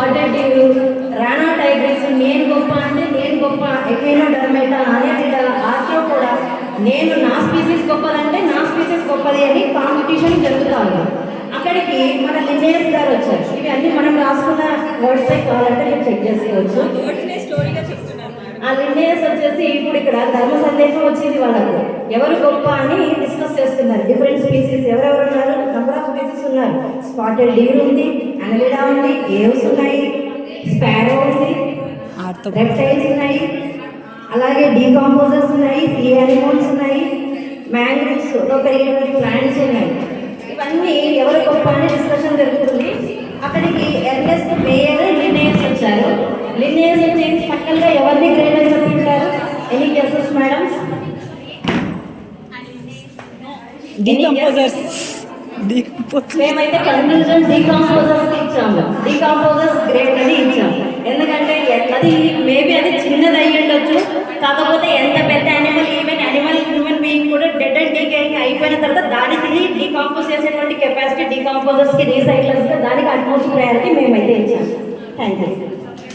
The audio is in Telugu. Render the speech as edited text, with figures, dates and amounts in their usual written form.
స్పాటెడ్ డీరు, రానా టైగ్రిస్, నేను గొప్ప అంటే నేను గొప్ప, ఎకైనోడర్మేటా, అనేటిడా, ఆర్థ్రోపోడా, నేను నా స్పీసీస్ గొప్పదంటే నా స్పీసీస్ గొప్పది అని కాంపిటీషన్ జరుగుతూ ఉంది. అక్కడికి మన లినేయస్ గారు వచ్చారు. ఇవి అన్ని మనం రాసుకున్న వర్డ్సే కావాలంటే మీరు చెక్ చేసుకోవచ్చు. ఆ లినేయస్ వచ్చేసి ఇప్పుడు ఇక్కడ ధర్మ సందేశం వచ్చింది వాళ్ళకు, ఎవరు గొప్ప అని డిస్కస్ చేస్తున్నారు. డిఫరెంట్ స్పీసీస్ ఎవరెవరు ఉన్నారు, నంబర్ ఆఫ్ స్పీసీస్ ఉన్నారు. స్పాటెడ్ డీర్ ఉంది, అనలిడా ఉంది, ఏవ్స్ ఉన్నాయి, స్పారో ఉంది, రెప్టైల్స్ ఉన్నాయి, అలాగే డీకాంపోజర్స్ ఉన్నాయి, సీ యానిమల్స్ ఉన్నాయి, మ్యాంగ్రూవ్స్లో పెరిగేటువంటి ప్లాంట్స్ ఉన్నాయి. ఇవన్నీ ఎవరు గొప్ప అని డిస్కషన్ జరుగుతుంది. అక్కడికి ఎర్నెస్ట్ మేయర్, లినేయస్ వచ్చారు. లినేయస్ వచ్చి పక్కనగా ఎవరిని గ్రేటెస్ట్ అనుకుంటారు? Any guesses madams? మేమైతే కన్క్లూజన్ డీకాంపోజర్స్ ఇచ్చాము. డీకాంపోజర్స్ గ్రేట్ అని ఇచ్చాము. ఎందుకంటే అది మేబీ అది చిన్నది అయ్యి ఉండొచ్చు, కాకపోతే ఎంత పెద్ద animal, even animal human being కూడా డెడ్ అండ్ డీకేయింగ్ అయిపోయిన తర్వాత దాన్ని తిరిగి డీకాంపోజ్ చేసేటువంటి కెపాసిటీ డీకాంపోజర్స్కి, రీసైక్లర్స్కి, దానికి అట్మోస్ట్ ప్రయారిటీ మేమైతే ఇచ్చాము. Thank you.